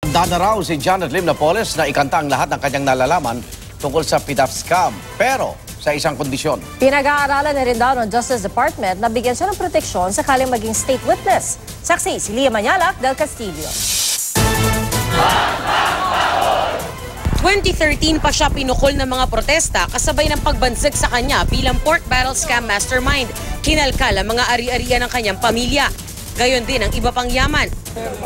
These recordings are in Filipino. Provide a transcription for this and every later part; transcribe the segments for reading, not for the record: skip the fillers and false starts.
Handa na raw si Janet Lim Napoles na ikanta ang lahat ng kanyang nalalaman tungkol sa PDAP scam. Pero sa isang kondisyon. Pinag-aaralan na rin daw ng Justice Department na bigyan siya ng proteksyon sakaling maging state witness. Saksi si Lia Manyalak del Castillo. 2013 pa siya pinukol ng mga protesta kasabay ng pagbansag sa kanya bilang pork barrel scam mastermind. Kinalkal ang mga ari-arian ng kanyang pamilya. Gayon din ang iba pang yaman.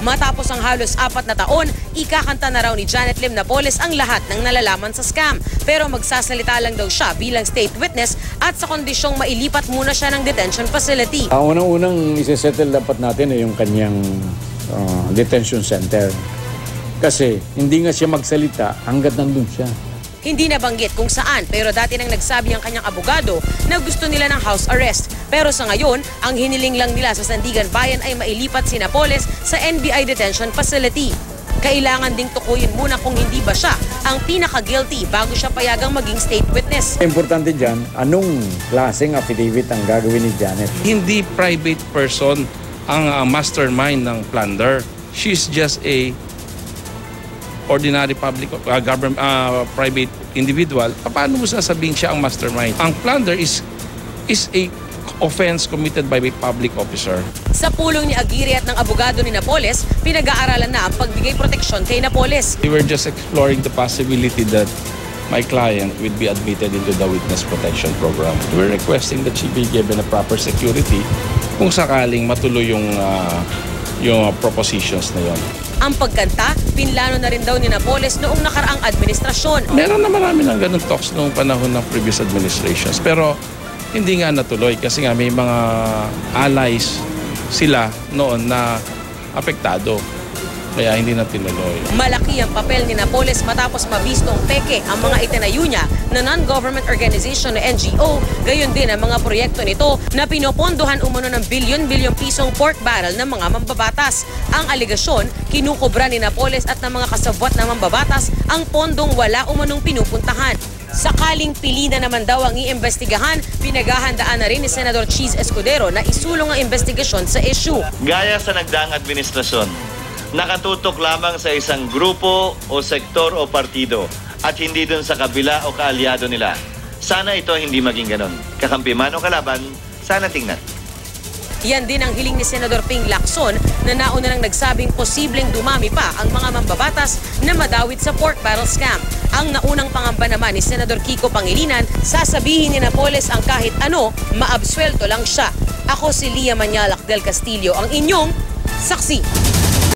Matapos ang halos 4 na taon, ikakanta na raw ni Janet Lim Napoles ang lahat ng nalalaman sa scam. Pero magsasalita lang daw siya bilang state witness at sa kondisyong mailipat muna siya ng detention facility. Unang-unang isisettle dapat natin ay yung kanyang detention center. Kasi hindi nga siya magsalita hanggat nandun siya. Hindi nabanggit kung saan pero dati nang nagsabi ang kanyang abogado na gusto nila ng house arrest. Pero sa ngayon, ang hiniling lang nila sa Sandigan Bayan ay mailipat si Napoles sa NBI detention facility. Kailangan ding tukuyin muna kung hindi ba siya ang pinaka-guilty bago siya payagang maging state witness. Importante dyan, anong klaseng affidavit ang gagawin ni Janet? Hindi private person ang mastermind ng plunder. She's just a ordinary public government private individual. Paano mo sasabihin siya ang mastermind? Ang plunder is a offense committed by a public officer. Sa pulong ni Aguirre at ng abogado ni Napoles, pinag-aaralan na ang pagbigay proteksyon kay Napoles. We were just exploring the possibility that my client would be admitted into the witness protection program. We're requesting that she be given a proper security kung sakaling matuloy yung propositions na yon. Ang pagkanta, pinlano na rin daw ni Napoles noong nakaraang administrasyon. Meron na marami ng ganun talks noong panahon ng previous administrations. Pero hindi nga natuloy kasi nga may mga allies sila noon na apektado. Kaya hindi na tinuloy. Malaki ang papel ni Napoles matapos mabistong peke ang mga itinayo niya na non-government organization na NGO. Gayon din ang mga proyekto nito na pinopondohan umano ng bilyon-bilyong pisong pork barrel ng mga mambabatas. Ang aligasyon, kinukubra ni Napoles at ng mga kasabwat na mambabatas ang pondong wala umanong pinupuntahan. Sakaling pili na naman daw ang iimbestigahan, pinaghahandaan na rin ni Senador Cheese Escudero na isulong ang investigasyon sa issue. Gaya sa nagdaang administrasyon, nakatutok lamang sa isang grupo o sektor o partido at hindi dun sa kabila o kaalyado nila. Sana ito hindi maging ganon. Kakampi man o kalaban, sana tingnan. Yan din ang hiling ni Senador Ping Lacson na nauna nang nagsabing posibleng dumami pa ang mga mambabatas na madawit sa pork barrel scam. Ang naunang pangamba naman ni Senador Kiko Pangilinan, sasabihin ni Napoles ang kahit ano, maabswelto lang siya. Ako si Lia Manyalak del Castillo, ang inyong saksi.